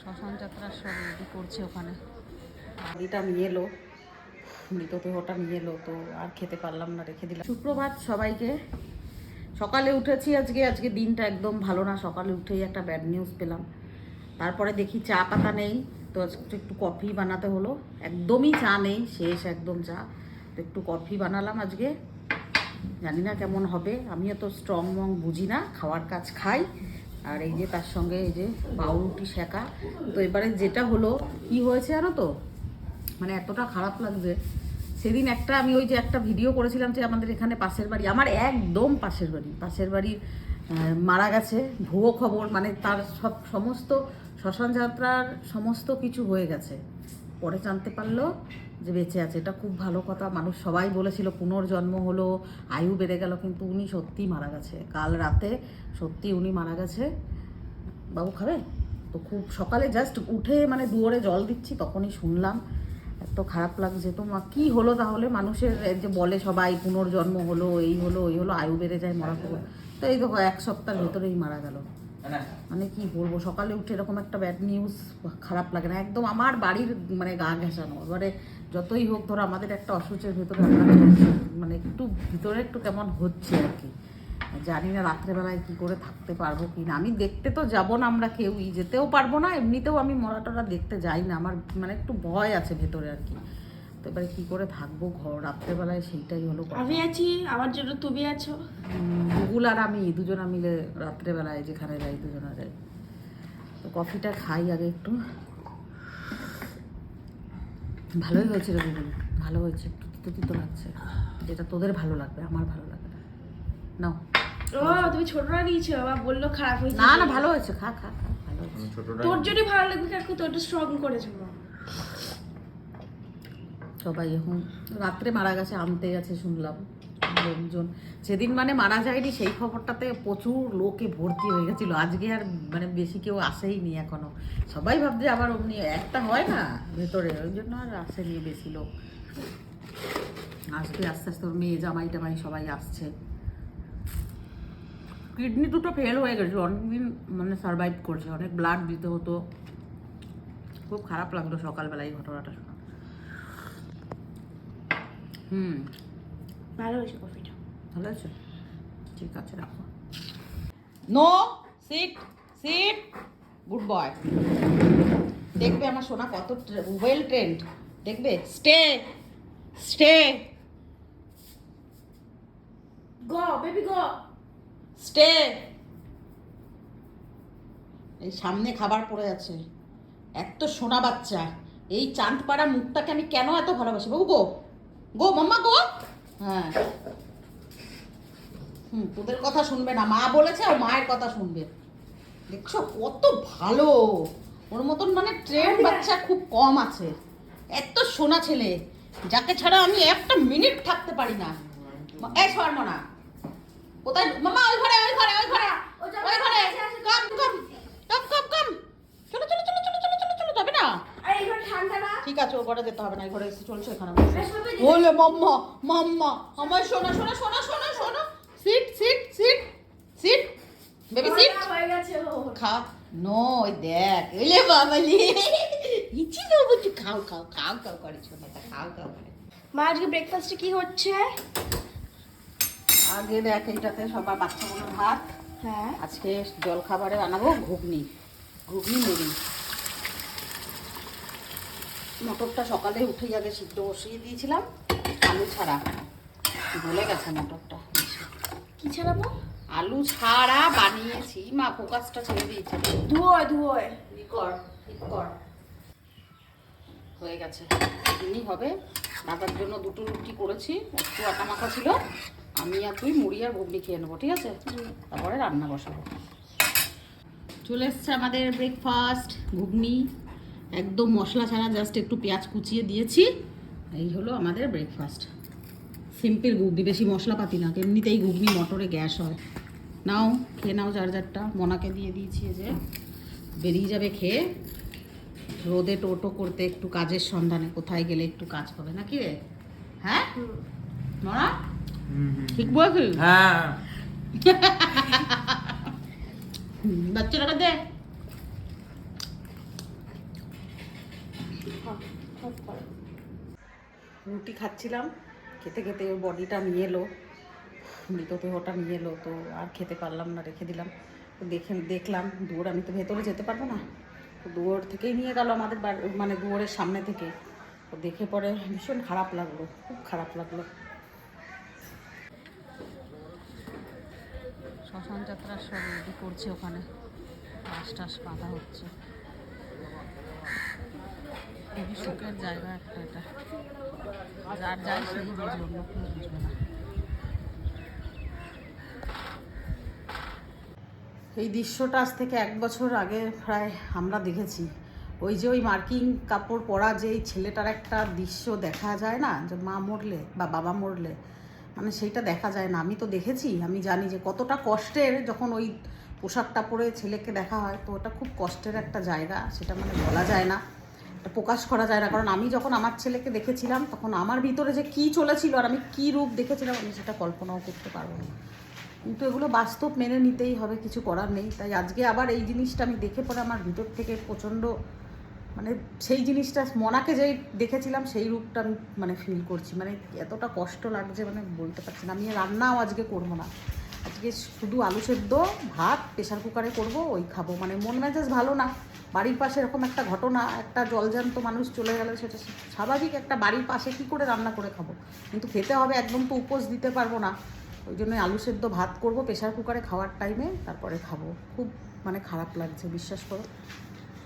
শ্মশান যাত্রার সব রেডি করছে ওখানে। গাড়িটা নিয়ে এলো, মৃতদেহটা নিয়ে এলো, তো আর খেতে পারলাম না, রেখে দিলাম। সুপ্রভাত সবাইকে। সকালে উঠেছি আজকে দিনটা একদম ভালো না। সকালে উঠেই একটা ব্যাড নিউজ পেলাম। তারপরে দেখি চা পাতা নেই, তো একটু কফি বানাতে হলো। একদমই চা নেই, শেষ একদম চা। তো একটু কফি বানালাম আজকে, জানি না কেমন হবে। আমিও তো স্ট্রং মং বুঝি না, খাওয়ার কাজ খাই। আর এই যে তার সঙ্গে এই যে পাউরুটি শেখা। তো এবারে যেটা হলো, কি হয়েছে জানো তো, মানে এতটা খারাপ লাগছে। সেদিন আমি ওই যে একটা ভিডিও করেছিলাম যে আমাদের এখানে পাশের বাড়ি, আমার একদম পাশের বাড়ি মারা গেছে। ভুয়ো খবর, মানে তার সমস্ত শ্মশান যাত্রার সমস্ত কিছু হয়ে গেছে। পরে জানতে পারলো যে বেঁচে আছে। এটা খুব ভালো কথা। মানুষ সবাই বলেছিল পুনর্জন্ম হলো, আয়ু বেড়ে গেল, কিন্তু উনি সত্যিই মারা গেছে। কাল রাতে সত্যি উনি মারা গেছে। বাবু খাবে? তো খুব সকালে জাস্ট উঠে মানে দুয়ারে জল দিচ্ছি, তখনই শুনলাম। এত খারাপ লাগছে। তো কী হলো তাহলে? মানুষের যে বলে সবাই পুনর্জন্ম হলো, এই হলো ওই হলো, আয়ু বেড়ে যায়, মরা পড়ো। তো এই দেখো 1 সপ্তাহের ভেতরেই মারা গেল। মানে কি বলবো, সকালে উঠে এরকম একটা ব্যাড নিউজ খারাপ লাগে না একদম। আমার বাড়ির মানে গা ঘেঁষানো। এবারে যতই হোক, ধরো আমাদের একটা অসুচের ভেতরে মানে একটু ভিতরে একটু কেমন হচ্ছে আর কি। জানি না রাত্রেবেলায় কী করে থাকতে পারবো কি না। আমি দেখতে তো যাবো না, আমরা কেউই যেতেও পারবো না। এমনিতেও আমি মরাটরা দেখতে যাই না, আমার মানে একটু ভয় আছে ভেতরে আর কি। তো এবারে কী করে থাকবো রাত্রেবেলায়, সেইটাই হলো। আমি আছি, আমার জন্য তুমি আছো। গুগল আর আমি দুজনা মিলে রাত্রেবেলায় যেখানে যাই দুজনা যাই। তো কফিটা খাই আগে একটু। ভালোই হয়েছে রে গুগল, ভালো হয়েছে। একটু তিতো তিতো লাগছে, যেটা তোদের ভালো লাগবে, আমার ভালো লাগে না। নাও। ও তুমি ছোটরা নিয়েছো, আবার বললো খারাপ হয়েছে। না না, ভালো হয়েছে, খা খা খা, ভালো হয়েছে। তোর যদি ভালো লাগবে কাকু, তো একটু স্ট্রং করেছো। সবাই এখন রাত্রে মারা গেছে, আনতে গেছে শুনলাম লোকজন। সেদিন মানে মারা যায়নি সেই খবরটাতে প্রচুর লোকে ভর্তি হয়ে গেছিলো। আজকে আর মানে বেশি কেউ আসেইনি এখনো। সবাই ভাবছে আবার অমনি একটা হয় না ভেতরে, ওই জন্য আর আসেনি বেশি লোক। আসবে আস্তে আস্তে, ওর মেয়ে জামাই টামাই সবাই আসছে। কিডনি দুটো ফেল হয়ে গেছিলো, অনেকদিন মানে সারভাইভ করছে, অনেক ব্লাড দিতে হতো। খুব খারাপ লাগলো সকালবেলায় ঘটনাটা শোনা। ভালো হয়েছে কফিটা। ভালো আছে, ঠিক আছে, রাখো। No, sit sit, good boy. দেখবে আমার সোনা কত ওয়েল ট্রেন্ড, দেখবে। Stay stay, go baby go, stay. এই সামনে খাবার পড়ে আছে, এত সোনা বাচ্চা। এই চাঁদপাড়া মুখটাকে আমি কেন এত ভালোবাসি। বাবু গো, গো মাম্মা গো। হ্যাঁ, তোদের কথা শুনবে না, মা বলেছে, আর মায়ের কথা শুনবে। দেখছো কত ভালো, ওর মতন মানে ট্রেন্ড বাচ্চা খুব কম আছে। এত সোনা ছেলে, যাকে ছাড়া আমি একটা মিনিট থাকতে পারি না। এই শর্মনা কোথায়? মামা ওই ঘরে ওই ঘরে ওই ঘরে ওই ঘরে। কাম কাম কাম কাম কাম, চলো চলো চলো চলো চলো চলো চলো, যাবে না? আরে এই ঘর ঠান্ডা না। ঠিক আছে, ও ঘরে যেতে হবে না, এই ঘরে এসে চলছে এখানে। বলে মাম্মা মাম্মা, আমার সোনা সোনা সোনা সোনা সোনা। Sit sit sit sit, baby sit. হয়ে গেছে খা। নো, ওই দেখ, এলে বাবালি ইচ্ছি তো বলছি, খাও খাও খাও খাও করে ছোটটা, খাও খাও করে। মা আজকে ব্রেকফাস্টে কি হচ্ছে? আগে দেখ, এইটাতে সবার বাচ্চাগুলোর ভাত। হ্যাঁ, আজকে জল খাবারে বানাবো ঘুগনি, ঘুগনি মুড়ি। মটরটা সকালে উঠেই আগে সিদ্ধ বসিয়ে দিয়েছিলাম, আলু ছাড়া। গলে গেছে মটরটা। কি ছাড়াবো? আলু ছাড়া বানিয়েছি, মা ফোকাসটা ছেড়ে দিয়েছে। ধুয়োয় ধুয়োয় কর, ঠিক কর। হয়ে গেছে, ঘুগনি হবে। দাদার জন্য 2টো রুটি করেছি, একটু আটা মাখা ছিল। আমি আর তুই মুড়ি আর ঘুগনি খেয়ে নেবো, ঠিক আছে? তারপরে রান্না বসাবো। চলে এসছে আমাদের ব্রেকফাস্ট, ঘুগনি। একদম মশলা ছাড়া, জাস্ট একটু পেঁয়াজ কুচিয়ে দিয়েছি। এই হলো আমাদের ব্রেকফাস্ট। সিম্পল ঘুগনি, বেশি মশলাপাতি না। এমনিতেই ঘুগনি মটরে গ্যাস হয়। নাও খেয়ে নাও, যার মনাকে দিয়ে দিয়েছি, যে বেরিয়ে যাবে খেয়ে। রোদে টোটো করতে, একটু কাজের সন্ধানে, কোথায় গেলে একটু কাজ হবে নাকি রে? হ্যাঁ মনা, ঠিক বলছি? হ্যাঁ, বাচ্চাটা দে। রুটি খাচ্ছিলাম, খেতে খেতে ওর বডিটা নিয়ে এলো, মৃতদেহটা নিয়ে এলো, তো আর খেতে পারলাম না, রেখে দিলাম। তো দেখলাম দুয়ার, আমি তো ভেতরে যেতে পারবো না, তো দুয়ার থেকেই নিয়ে গেল আমাদের মানে দুয়ারের সামনে থেকে। তো দেখে পরে ভীষণ খারাপ লাগলো, খুব খারাপ লাগলো। শ্মশান যাত্রার সব রেডি করছে, ওখানে বাস টাস বাঁধা হচ্ছে। খুবই শোকের জায়গা একটা এটা, যার যায় সেই বুঝবে, অন্য কেউ বুঝবে না। এই দৃশ্যটা আজ থেকে 1 বছর আগে প্রায় আমরা দেখেছি। ওই যে ওই মার্কিং কাপড় পরা যেই ছেলেটার একটা দৃশ্য দেখা যায় না, যে মা মরলে বা বাবা মরলে, মানে সেইটা দেখা যায় না। আমি তো দেখেছি, আমি জানি যে কতটা কষ্টের যখন ওই পোশাকটা পরে ছেলেকে দেখা হয়। তো ওটা খুব কষ্টের একটা জায়গা, সেটা মানে বলা যায় না, এটা প্রকাশ করা যায় না। কারণ আমি যখন আমার ছেলেকে দেখেছিলাম তখন আমার ভিতরে যে কী চলেছিল আর আমি কী রূপ দেখেছিলাম আমি সেটা কল্পনাও করতে পারবো না। কিন্তু এগুলো বাস্তব, মেনে নিতেই হবে, কিছু করার নেই। তাই আজকে আবার এই জিনিসটা আমি দেখে পরে আমার ভিতর থেকে প্রচণ্ড, মানে সেই জিনিসটা মনাকে যেই দেখেছিলাম সেই রূপটা আমি মানে ফিল করছি। মানে এতটা কষ্ট লাগছে, মানে বলতে পারছি না। আমি রান্নাও আজকে করবো না, আজকে শুধু আলু সেদ্ধ ভাত প্রেশার কুকারে করব, ওই খাবো। মানে মন মেজাজ ভালো না, বাড়ির পাশে এরকম একটা ঘটনা, একটা জলজান্ত মানুষ চলে গেলে সেটা স্বাভাবিক। একটা বাড়ির পাশে কী করে রান্না করে খাবো, কিন্তু খেতে হবে, একদম তো উপোস দিতে পারবো না। ওই জন্য আলু সেদ্ধ ভাত করবো প্রেশার কুকারে খাওয়ার টাইমে, তারপরে খাবো। খুব মানে খারাপ লাগছে, বিশ্বাস করো।